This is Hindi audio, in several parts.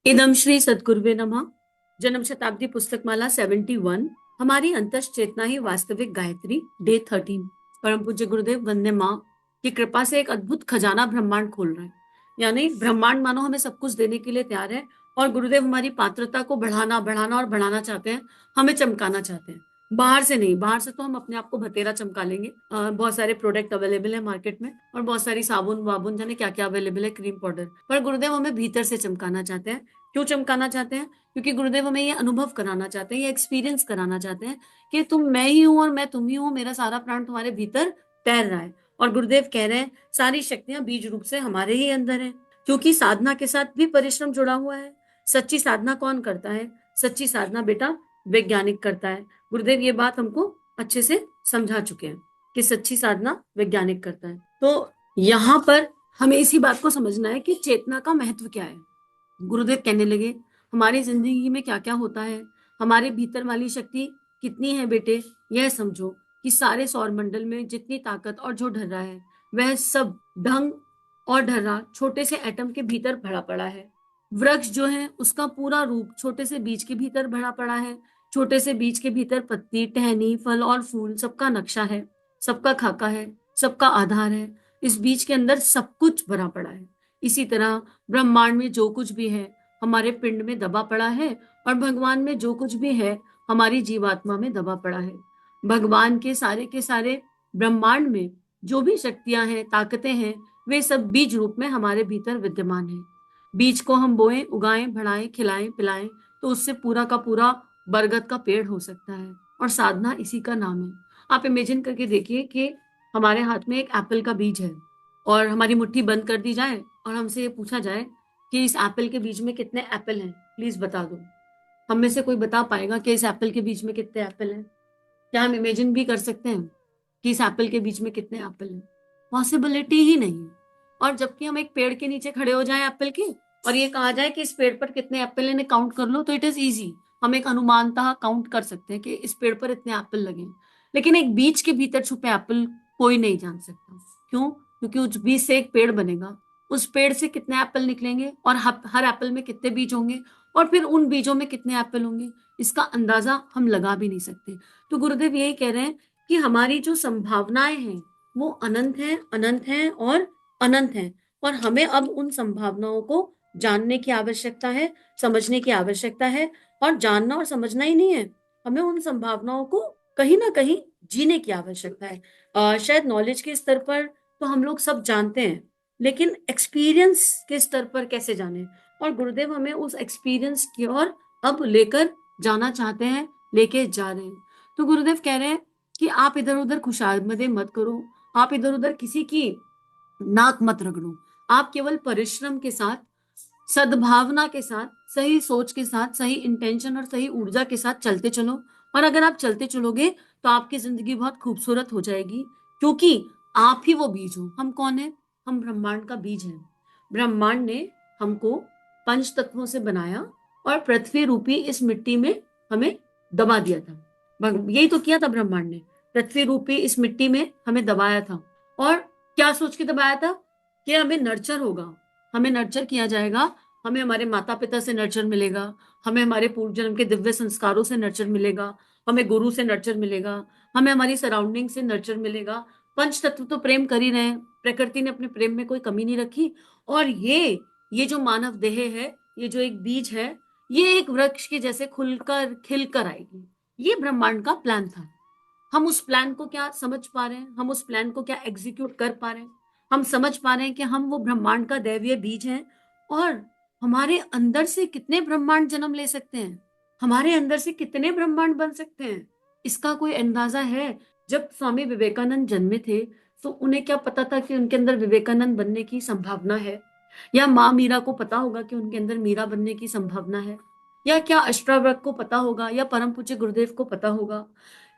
इदम श्री सद्गुरुवे नमः। जन्म शताब्दी पुस्तकमाला 71। हमारी अंतस चेतना ही वास्तविक गायत्री, डे 13। परम पूज्य गुरुदेव वंदे माँ की कृपा से एक अद्भुत खजाना ब्रह्मांड खोल रहा है। यानी ब्रह्मांड मानो हमें सब कुछ देने के लिए तैयार है, और गुरुदेव हमारी पात्रता को बढ़ाना बढ़ाना और बढ़ाना चाहते हैं, हमें चमकाना चाहते हैं। बाहर से नहीं, बाहर से तो हम अपने आप को बतेरा चमका लेंगे। बहुत सारे प्रोडक्ट अवेलेबल है मार्केट में, और बहुत सारी साबुन वाबुन जाने क्या क्या अवेलेबल है, क्रीम पाउडर। पर गुरुदेव हमें भीतर से चमकाना चाहते हैं। क्यों चमकाना चाहते हैं? क्योंकि गुरुदेव हमें ये अनुभव कराना चाहते हैं, ये एक्सपीरियंस कराना चाहते हैं कि तुम मैं ही हूं और मैं तुम ही हूं, मेरा सारा प्राण तुम्हारे भीतर तैर रहा है। और गुरुदेव कह रहे हैं सारी शक्तियां बीज रूप से हमारे ही अंदर है, क्योंकि साधना के साथ भी परिश्रम जुड़ा हुआ है। सच्ची साधना कौन करता है? सच्ची साधना बेटा वैज्ञानिक करता है। गुरुदेव ये बात हमको अच्छे से समझा चुके हैं कि सच्ची साधना वैज्ञानिक करता है। तो यहाँ पर हमें इसी बात को समझना है कि चेतना का महत्व क्या है। गुरुदेव कहने लगे हमारी जिंदगी में क्या क्या होता है, हमारे भीतर वाली शक्ति कितनी है बेटे। यह समझो कि सारे सौर मंडल में जितनी ताकत और जो ढर्रा है, वह सब ढंग और ढर्रा छोटे से एटम के भीतर भरा पड़ा है। वृक्ष जो है उसका पूरा रूप छोटे से बीज के भीतर भरा पड़ा है। छोटे से बीज के भीतर पत्ती, टहनी, फल और फूल सबका नक्शा है, सबका खाका है, सबका आधार है। इस बीज के अंदर सब कुछ भरा पड़ा है। इसी तरह ब्रह्मांड में जो कुछ भी है हमारे पिंड में दबा पड़ा है, और भगवान में जो कुछ भी है हमारी जीवात्मा में दबा पड़ा है। भगवान के सारे ब्रह्मांड में जो भी शक्तियां हैं, ताकतें हैं, वे सब बीज रूप में हमारे भीतर विद्यमान है। बीज को हम बोएं, उगाएं, बढ़ाएं, खिलाएं, पिलाएं, तो उससे पूरा का पूरा बरगद का पेड़ हो सकता है। और साधना इसी का नाम है। आप इमेजिन करके देखिए कि हमारे हाथ में एक एप्पल का बीज है, और हमारी मुट्ठी बंद कर दी जाए और हमसे ये पूछा जाए कि इस एप्पल के बीज में कितने एप्पल हैं, प्लीज बता दो। हम में से कोई बता पाएगा कि इस एप्पल के बीज में कितने एप्पल हैं? क्या हम इमेजिन भी कर सकते हैं कि इस एप्पल के बीच में कितने एप्पल हैं? पॉसिबिलिटी ही नहीं है। और जबकि हम एक पेड़ के नीचे खड़े हो जाएं एप्पल के, और ये कहा जाए कि इस पेड़ पर कितने एप्पल हैं काउंट कर लो, तो इट इज इजी। हम एक अनुमानतः काउंट कर सकते हैं कि इस पेड़ पर इतने एप्पल लगे हैं। लेकिन एक बीज के भीतर छुपे एप्पल कोई नहीं जान सकता। क्यों? क्योंकि उस बीज से एक पेड़ बनेगा, उस पेड़ से कितने एप्पल निकलेंगे, और हर एप्पल में कितने बीज होंगे, और फिर उन बीजों में कितने एप्पल होंगे, इसका अंदाजा हम लगा भी नहीं सकते। तो गुरुदेव यही कह रहे हैं कि हमारी जो संभावनाएं हैं वो अनंत हैं, अनंत हैं और अनंत हैं। और हमें अब उन संभावनाओं को जानने की आवश्यकता है, समझने की आवश्यकता है। और जानना और समझना ही नहीं है, हमें उन संभावनाओं को कहीं ना कहीं जीने की आवश्यकता है। शायद नॉलेज के स्तर पर तो हम लोग सब जानते हैं, लेकिन एक्सपीरियंस के स्तर पर कैसे जाने? और गुरुदेव हमें उस एक्सपीरियंस की ओर अब लेकर जाना चाहते हैं, लेके जा रहे हैं। तो गुरुदेव कह रहे हैं कि आप इधर उधर खुशामदे मत करो, आप इधर उधर किसी की नाक मत रगड़ो। आप केवल परिश्रम के साथ, सद्भावना के साथ, सही सोच के साथ, सही इंटेंशन और सही ऊर्जा के साथ चलते चलो। और अगर आप चलते चलोगे तो आपकी जिंदगी बहुत खूबसूरत हो जाएगी, क्योंकि आप ही वो बीज हो। हम कौन है? हम ब्रह्मांड का बीज हैं। ब्रह्मांड ने हमको पंच तत्वों से बनाया, और पृथ्वी रूपी इस मिट्टी में हमें दबा दिया था। यही तो किया था ब्रह्मांड ने, पृथ्वी रूपी इस मिट्टी में हमें दबाया था। और क्या सोच के दबाया था? कि हमें नर्चर होगा, हमें नर्चर किया जाएगा, हमें हमारे माता पिता से नर्चर मिलेगा, हमें हमारे पूर्व जन्म के दिव्य संस्कारों से नर्चर मिलेगा, हमें गुरु से नर्चर मिलेगा, हमें हमारी सराउंडिंग से नर्चर मिलेगा। पंच तत्व तो प्रेम कर ही रहे हैं, प्रकृति ने अपने प्रेम में कोई कमी नहीं रखी। और ये जो मानव देह है, ये जो एक बीज है, ये एक वृक्ष के जैसे खुलकर खिलकर आएगी। ये ब्रह्मांड का प्लान था। हम उस प्लान को क्या समझ पा रहे हैं? हम उस प्लान को क्या एग्जीक्यूट कर पा रहे हैं? हम समझ पा रहे हैं कि हम वो ब्रह्मांड का दैवीय बीज हैं, और हमारे अंदर से कितने ब्रह्मांड जन्म ले सकते हैं, हमारे अंदर से कितने ब्रह्मांड बन सकते हैं, इसका कोई अंदाजा है? जब स्वामी विवेकानंद जन्मे थे, तो उन्हें क्या पता था कि उनके अंदर विवेकानंद बनने की संभावना है? या माँ मीरा को पता होगा कि उनके अंदर मीरा बनने की संभावना है? या क्या अष्टावक्र को पता होगा, या परम पूज्य गुरुदेव को पता होगा?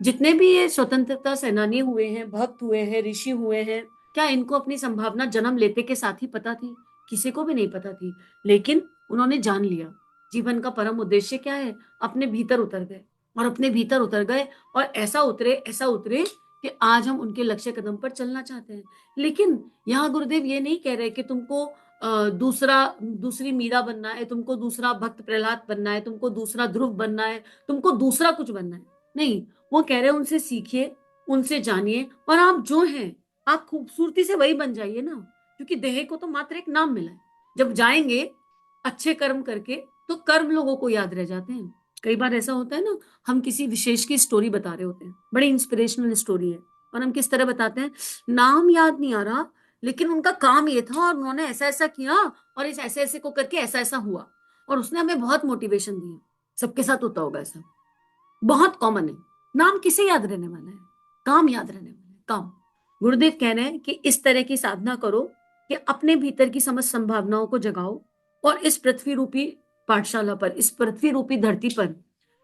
जितने भी ये स्वतंत्रता सेनानी हुए हैं, भक्त हुए हैं, ऋषि हुए हैं, क्या इनको अपनी संभावना जन्म लेते के साथ ही पता थी? किसी को भी नहीं पता थी। लेकिन उन्होंने जान लिया जीवन का परम उद्देश्य क्या है। अपने भीतर उतर गए, और अपने भीतर उतर गए, और ऐसा उतरे कि आज हम उनके लक्ष्य कदम पर चलना चाहते हैं। लेकिन यहाँ गुरुदेव ये नहीं कह रहे कि तुमको दूसरा दूसरी मीरा बनना है, तुमको दूसरा भक्त प्रहलाद बनना है, तुमको दूसरा ध्रुव बनना है, तुमको दूसरा कुछ बनना है। नहीं, वो कह रहे हैं उनसे सीखिए, उनसे जानिए, और आप जो हैं आप खूबसूरती से वही बन जाइए ना, क्योंकि देह को तो मात्र एक नाम मिला है। जब जाएंगे अच्छे कर्म करके तो कर्म लोगों को याद रह जाते हैं। कई बार ऐसा होता है ना, हम किसी विशेष की स्टोरी बता रहे होते हैं, बड़ी इंस्पिरेशनल स्टोरी है, और हम किस तरह बताते हैं, नाम याद नहीं आ रहा, लेकिन उनका काम ये था और उन्होंने ऐसा ऐसा किया, और इस ऐसे ऐसे को करके ऐसा ऐसा हुआ, और उसने हमें बहुत मोटिवेशन दी। सबके साथ होता होगा ऐसा, बहुत कॉमन है। नाम किसे याद रहने वाला है, काम याद रहने वाला है, काम। गुरुदेव कह रहे हैं कि इस तरह की साधना करो कि अपने भीतर की समस्त संभावनाओं को जगाओ, और इस पृथ्वी रूपी पाठशाला पर, इस पृथ्वी रूपी धरती पर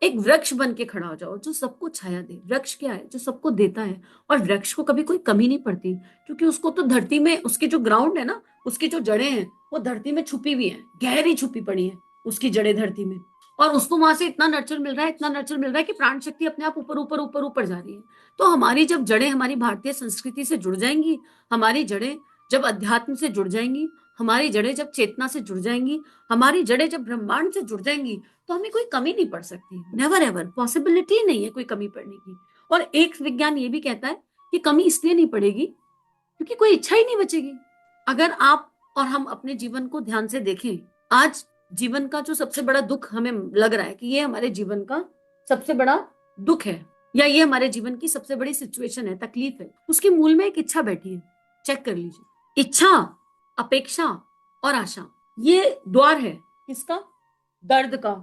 एक वृक्ष बन के खड़ा हो जाओ जो सबको छाया दे। वृक्ष क्या है, जो सबको देता है, और वृक्ष को कभी कोई कमी नहीं पड़ती, क्योंकि उसको तो धरती में, उसकी जो ग्राउंड है ना, उसकी जो जड़ें हैं वो धरती में छुपी हुई हैं, गहरी छुपी पड़ी हैं उसकी जड़ें धरती में, और उसको वहां से इतना नर्चर मिल रहा है, इतना नर्चर मिल रहा है कि प्राण शक्ति अपने आप ऊपर ऊपर ऊपर ऊपर जा रही है। तो हमारी जब जड़ें हमारी भारतीय संस्कृति से जुड़ जाएंगी, हमारी जड़ें जब अध्यात्म से जुड़ जाएंगी, हमारी जड़ें जब चेतना से जुड़ जाएंगी, हमारी जड़ें जब ब्रह्मांड से जुड़ जाएंगी, तो हमें कोई कमी नहीं पड़ सकती। नेवर एवर, पॉसिबिलिटी नहीं है कोई कमी पड़ने की। और एक विज्ञान ये भी कहता है कि कमी इसलिए नहीं पड़ेगी क्योंकि कोई इच्छा ही नहीं बचेगी। अगर आप और हम अपने जीवन को ध्यान से देखें, आज जीवन का जो सबसे बड़ा दुख हमें लग रहा है कि ये हमारे जीवन का सबसे बड़ा दुख है, या ये हमारे जीवन की सबसे बड़ी सिचुएशन है, तकलीफ है, उसके मूल में एक इच्छा बैठी है। चेक कर लीजिए, इच्छा, अपेक्षा और आशा, ये द्वार है किसका, दर्द का,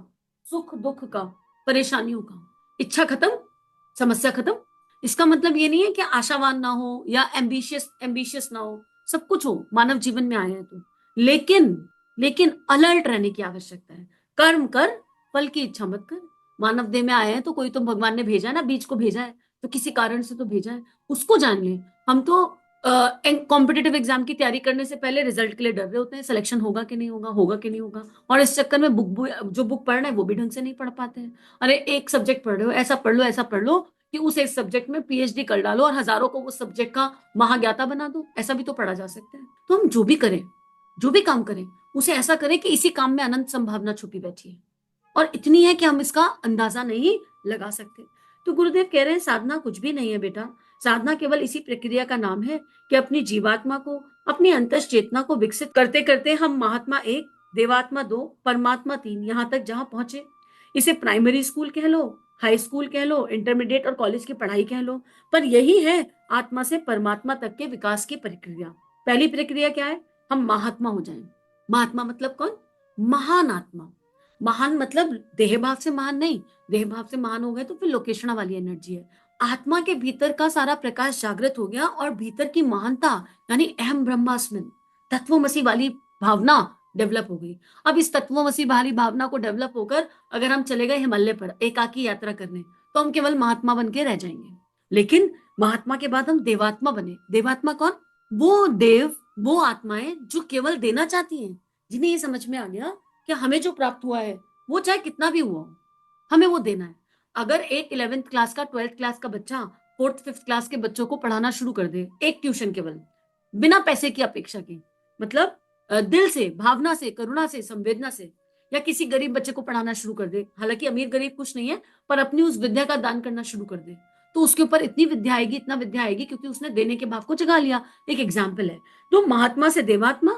सुख दुख का, परेशानियों का। इच्छा खत्म, समस्या खत्म। इसका मतलब ये नहीं है कि आशावान ना हो या एम्बिशियस एम्बिशियस ना हो, सब कुछ हो, मानव जीवन में आए हैं तो, लेकिन लेकिन अलर्ट रहने की आवश्यकता है। कर्म कर, फल की इच्छा मत कर। मानव देह में आए हैं तो कोई तो भगवान ने भेजा है ना, बीज को भेजा है, तो किसी कारण से तो भेजा है, उसको जान ले। हम तो कॉम्पिटेटिव एग्जाम की तैयारी करने से पहले रिजल्ट के लिए डर रहे होते हैं, सिलेक्शन होगा कि नहीं होगा, होगा कि नहीं होगा, और इस चक्कर में जो बुक पढ़ रहे हैं वो भी ढंग से नहीं पढ़ पाते हैं। अरे एक सब्जेक्ट पढ़ रहे हो, ऐसा पढ़ लो, ऐसा पढ़ लो कि उस एक सब्जेक्ट में पीएचडी कर डालो और हजारों को उस सब्जेक्ट का महाज्ञाता बना दो, ऐसा भी तो पढ़ा जा सकता है। तो हम जो भी करें, जो भी काम करें, उसे ऐसा करें कि इसी काम में अनंत संभावना छुपी बैठी है, और इतनी है कि हम इसका अंदाजा नहीं लगा सकते। तो गुरुदेव कह रहे हैं साधना कुछ भी नहीं है बेटा, साधना केवल इसी प्रक्रिया का नाम है कि अपनी जीवात्मा को, अपनी अंतस चेतना को विकसित करते करते हम महात्मा एक, देवात्मा दो, परमात्मा तीन, यहां तक जहां पहुंचे। इसे प्राइमरी स्कूल कह लो, हाई स्कूल कह लो, इंटरमीडिएट और कॉलेज की पढ़ाई कह लो, पर यही है आत्मा से परमात्मा तक के विकास की प्रक्रिया। पहली प्रक्रिया क्या है, हम महात्मा हो जाएं। महात्मा मतलब कौन, महान आत्मा। महान मतलब देह भाव से महान नहीं, देह भाव से महान हो गए तो फिर लोकेशना वाली एनर्जी है। आत्मा के भीतर का सारा प्रकाश जागृत हो गया, और भीतर की महानता यानी अहम ब्रह्मास्मिन, तत्वमसी वाली भावना डेवलप हो गई। अब इस तत्वमसी वाली भावना को डेवलप होकर अगर हम चले गए हिमालय पर एकाकी यात्रा करने, तो हम केवल महात्मा बन के रह जाएंगे। लेकिन महात्मा के बाद हम देवात्मा बने। देवात्मा कौन, वो देव, वो आत्माएं जो केवल देना चाहती हैं, जिन्हें ये समझ में आ गया कि हमें जो प्राप्त हुआ है वो चाहे कितना भी हुआ हो, हमें वो देना है। अगर एक 11th क्लास का, 12th क्लास का बच्चा 4th 5th क्लास के बच्चों को पढ़ाना शुरू कर दे, एक ट्यूशन केवल, बिना पैसे की अपेक्षा के, मतलब दिल से, भावना से, करुणा से, संवेदना से, या किसी गरीब बच्चे को पढ़ाना शुरू कर दे, हालांकि अमीर गरीब कुछ नहीं है, पर अपनी उस विद्या का दान करना शुरू कर दे, तो उसके ऊपर इतनी विद्या आएगी, इतना विद्या आएगी, क्योंकि उसने देने के भाव को जगा लिया। एक एग्जाम्पल है, तो महात्मा से देवात्मा,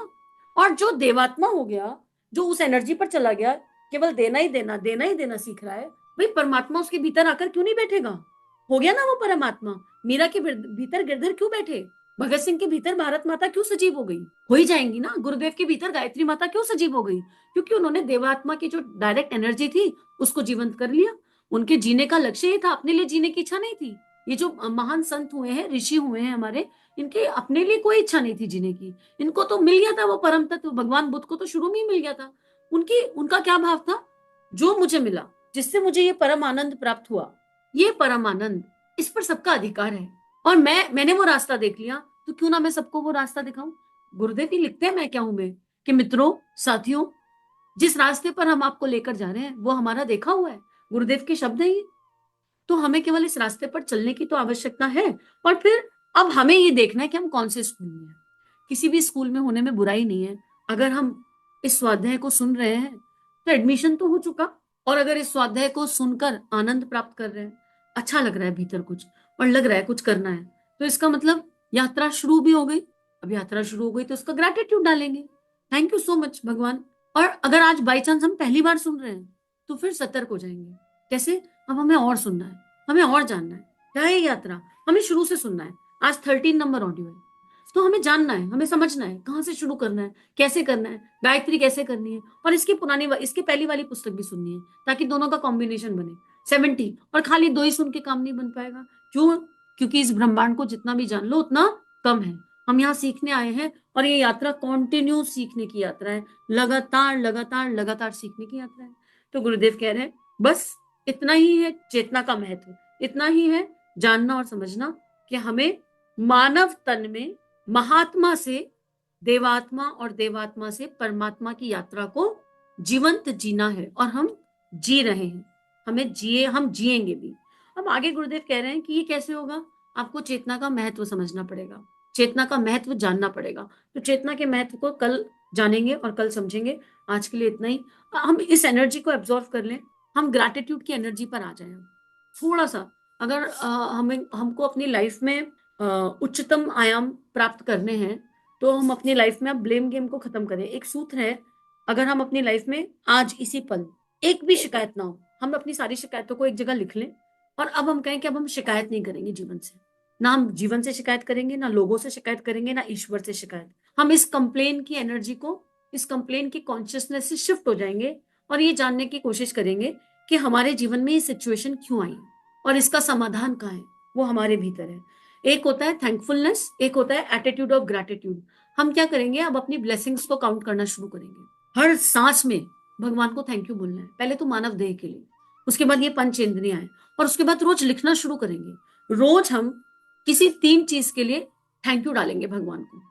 और जो देवात्मा हो गया, जो उस एनर्जी पर चला गया, केवल देना ही देना, देना ही देना सीख रहा है, भाई परमात्मा उसके भीतर आकर क्यों नहीं बैठेगा, हो गया ना वो परमात्मा। मीरा के भीतर गिरधर क्यों बैठे, भगत सिंह के भीतर भारत माता क्यों सजीव हो गई, हो ही जाएंगी ना। गुरुदेव के भीतर गायत्री माता क्यों सजीव हो गई, क्योंकि उन्होंने देवात्मा की जो डायरेक्ट एनर्जी थी उसको जीवंत कर लिया। उनके जीने का लक्ष्य ये था, अपने लिए जीने की इच्छा नहीं थी। ये जो महान संत हुए हैं, ऋषि हुए हैं हमारे, इनके अपने लिए कोई इच्छा नहीं थी जीने की। इनको तो मिल गया था वो परम तत्व, भगवान बुद्ध को तो शुरू में ही मिल गया था। उनका क्या भाव था, जो मुझे मिला, जिससे मुझे ये परम आनंद प्राप्त हुआ, ये परम आनंद, इस पर सबका अधिकार है, और मैंने वो रास्ता देख लिया, तो क्यों ना मैं सबको वो रास्ता दिखाऊं। गुरुदेव ही लिखते हैं, मैं क्या हूं मैं, कि मित्रों, साथियों, जिस रास्ते पर हम आपको लेकर जा रहे हैं वो हमारा देखा हुआ है, गुरुदेव के शब्द है ये। तो हमें केवल इस रास्ते पर चलने की तो आवश्यकता है, और फिर अब हमें ये देखना है कि हम कौन से स्कूल में हैं। किसी भी स्कूल में होने में बुराई नहीं है, अगर हम इस स्वाध्याय को सुन रहे हैं तो एडमिशन तो हो चुका, और अगर इस स्वाध्याय को सुनकर आनंद प्राप्त कर रहे हैं, अच्छा लग रहा है भीतर कुछ, और लग रहा है कुछ करना है, तो इसका मतलब यात्रा शुरू भी हो गई। अब यात्रा शुरू हो गई तो उसका ग्रैटिट्यूड डालेंगे, थैंक यू सो मच भगवान। और अगर आज बाई चांस हम पहली बार सुन रहे हैं तो फिर सतर्क हो जाएंगे। कैसे? अब हमें और सुनना है, हमें और जानना है, क्या है यात्रा, हमें शुरू से सुनना है। आज 13 नंबर ऑडियो है, तो हमें जानना है, हमें समझना है कहाँ से शुरू करना है, कैसे करना है, गायत्री कैसे करनी है, और इसकी पहली वाली पुस्तक भी सुननी है, ताकि दोनों का कॉम्बिनेशन बने। 70। और खाली 2 ही सुन के काम नहीं बन पाएगा। क्यों? क्योंकि इस ब्रह्मांड को जितना भी जान लो उतना कम है। हम यहाँ सीखने आए हैं, और ये यात्रा कॉन्टिन्यू सीखने की यात्रा है, लगातार लगातार लगातार सीखने की यात्रा है। तो गुरुदेव कह रहे हैं बस इतना ही है चेतना का महत्व, इतना ही है जानना और समझना कि हमें मानव तन में महात्मा से देवात्मा और देवात्मा से परमात्मा की यात्रा को जीवंत जीना है, और हम जी रहे हैं। हम जिएंगे भी। अब आगे गुरुदेव कह रहे हैं कि ये कैसे होगा? आपको चेतना का महत्व समझना पड़ेगा, चेतना का महत्व जानना पड़ेगा। तो चेतना के महत्व को कल जानेंगे और कल समझेंगे। आज के लिए इतना ही। हम इस एनर्जी को एब्जॉर्व कर लें, हम ग्रैटिट्यूड की एनर्जी पर आ जाए थोड़ा सा। अगर हमको अपनी लाइफ में उच्चतम आयाम प्राप्त करने हैं, तो हम अपनी लाइफ में अब ब्लेम गेम को खत्म करें। एक सूत्र है, अगर हम अपनी लाइफ में आज इसी पल एक भी शिकायत ना हो, हम अपनी सारी शिकायतों को एक जगह लिख लें, और अब हम कहें कि अब हम शिकायत नहीं करेंगे जीवन से। ना हम जीवन से शिकायत करेंगे, ना लोगों से शिकायत करेंगे, ना ईश्वर से शिकायत। हम इस कंप्लेन की एनर्जी को, इस कंप्लेन की कॉन्शियसनेस से शिफ्ट हो जाएंगे, और ये जानने की कोशिश करेंगे कि हमारे जीवन में ये सिचुएशन क्यों आई, और इसका समाधान कहाँ है। वो हमारे भीतर है। एक होता है थैंकफुलनेस, एक होता है एटीट्यूड ऑफ ग्रैटिट्यूड। हम क्या करेंगे? अब अपनी ब्लेसिंग्स को काउंट करना शुरू करेंगे। हर सांस में भगवान को थैंक यू बोलना है, पहले तो मानव देह के लिए, उसके बाद ये पंच इंद्रियां हैं, और उसके बाद रोज लिखना शुरू करेंगे। रोज हम किसी 3 चीज के लिए थैंक यू डालेंगे भगवान को,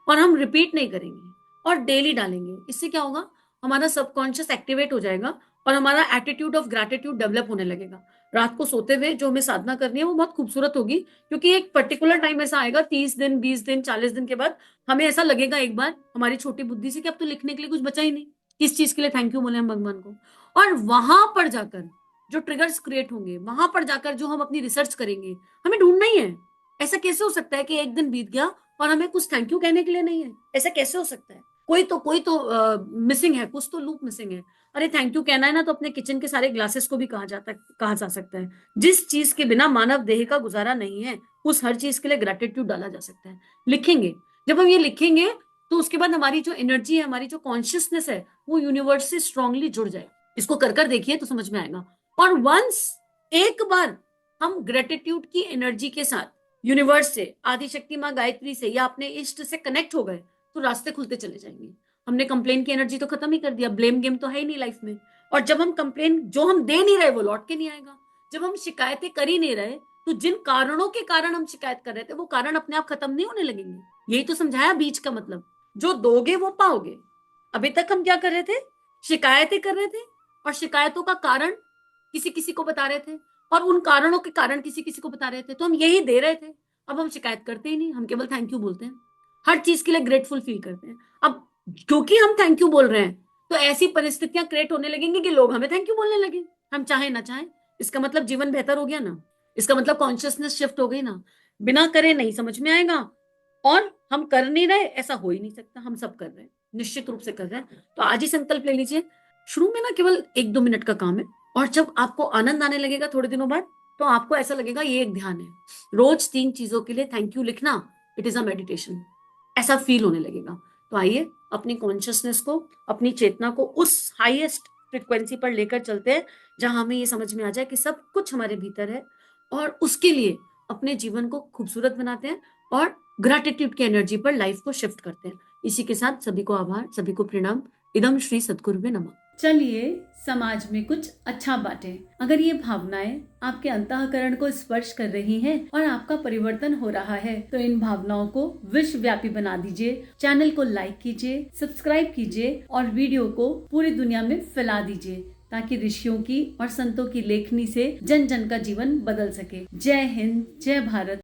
और हम रिपीट नहीं करेंगे, और डेली डालेंगे। इससे क्या होगा? हमारा सबकॉन्शियस एक्टिवेट हो जाएगा, और हमारा एटीट्यूड ऑफ ग्रैटिट्यूड डेवलप होने लगेगा। रात को सोते हुए जो हमें साधना करनी है वो बहुत खूबसूरत होगी, क्योंकि एक पर्टिकुलर टाइम ऐसा आएगा, 30 दिन, 20 दिन, 40 दिन के बाद हमें ऐसा लगेगा एक बार हमारी छोटी बुद्धि से कि अब तो लिखने के लिए कुछ बचा ही नहीं, किस चीज के लिए थैंक यू बोले हम भगवान को। और वहां पर जाकर जो ट्रिगर्स क्रिएट होंगे, वहां पर जाकर जो हम अपनी रिसर्च करेंगे, हमें ढूंढना ही है। ऐसा कैसे हो सकता है कि एक दिन बीत गया और हमें कुछ थैंक यू कहने के लिए नहीं है? ऐसा कैसे हो सकता है? कोई तो मिसिंग है, कुछ तो लूप मिसिंग है। अरे थैंक यू कहना है ना, तो अपने किचन के सारे ग्लासेस को भी कहा जा सकता है। जिस चीज के बिना मानव देह का गुजारा नहीं है, उस हर चीज के लिए ग्रेटिट्यूड डाला जा सकता है। लिखेंगे, जब हम ये लिखेंगे तो उसके बाद हमारी जो एनर्जी है, हमारी जो कॉन्शियसनेस है, वो यूनिवर्स से स्ट्रांगली जुड़ जाए। इसको कर कर देखिए तो समझ में आएगा। और वंस एक बार हम ग्रेटिट्यूड की एनर्जी के साथ यूनिवर्स से, आदिशक्ति माँ गायत्री से, या अपने इष्ट से कनेक्ट हो गए, तो रास्ते खुलते चले जाएंगे। हमने कंप्लेन की एनर्जी तो खत्म ही कर दिया, ब्लेम गेम तो है ही नहीं लाइफ में। और जब हम कंप्लेन जो हम दे नहीं रहे वो लौट के नहीं आएगा। जब हम शिकायतें कर ही नहीं रहे, तो जिन कारणों के कारण हम शिकायत कर रहे थे वो कारण अपने आप खत्म नहीं होने लगेंगे। यही तो समझाया बीच का मतलब, जो दोगे वो पाओगे। अभी तक हम क्या कर रहे थे? शिकायतें कर रहे थे, और शिकायतों का कारण किसी किसी को बता रहे थे, और उन कारणों के कारण किसी किसी को बता रहे थे, तो हम यही दे रहे थे। अब हम शिकायत करते ही नहीं, हम केवल थैंक यू बोलते हैं, हर चीज के लिए ग्रेटफुल फील करते हैं। अब क्योंकि हम थैंक यू बोल रहे हैं, तो ऐसी परिस्थितियां क्रिएट होने लगेंगी कि लोग हमें थैंक यू बोलने लगे, हम चाहे ना चाहे। इसका मतलब जीवन बेहतर हो गया ना, इसका मतलब कॉन्शियसनेस शिफ्ट हो गई ना। बिना करे नहीं समझ में आएगा, और हम कर नहीं रहे, ऐसा हो ही नहीं सकता। हम सब कर रहे हैं, निश्चित रूप से कर रहे हैं। तो आज ही संकल्प ले लीजिए। शुरू में ना केवल 1-2 मिनट का काम है, और जब आपको आनंद आने लगेगा थोड़े दिनों बाद, तो आपको ऐसा लगेगा ये एक ध्यान है। रोज 3 चीजों के लिए थैंक यू लिखना, इट इज अ मेडिटेशन, ऐसा फील होने लगेगा। तो आइए अपनी कॉन्शियसनेस को, अपनी चेतना को उस हाईएस्ट फ्रिक्वेंसी पर लेकर चलते हैं, जहां हमें ये समझ में आ जाए कि सब कुछ हमारे भीतर है, और उसके लिए अपने जीवन को खूबसूरत बनाते हैं, और ग्रैटिट्यूड की एनर्जी पर लाइफ को शिफ्ट करते हैं। इसी के साथ सभी को आभार, सभी को प्रणाम। इदम श्री सद्गुरुवे नमः। चलिए समाज में कुछ अच्छा बांटें। अगर ये भावनाएं आपके अंतःकरण को स्पर्श कर रही हैं और आपका परिवर्तन हो रहा है, तो इन भावनाओं को विश्वव्यापी बना दीजिए। चैनल को लाइक कीजिए, सब्सक्राइब कीजिए, और वीडियो को पूरी दुनिया में फैला दीजिए, ताकि ऋषियों की और संतों की लेखनी से जन जन का जीवन बदल सके। जय हिंद, जय भारत।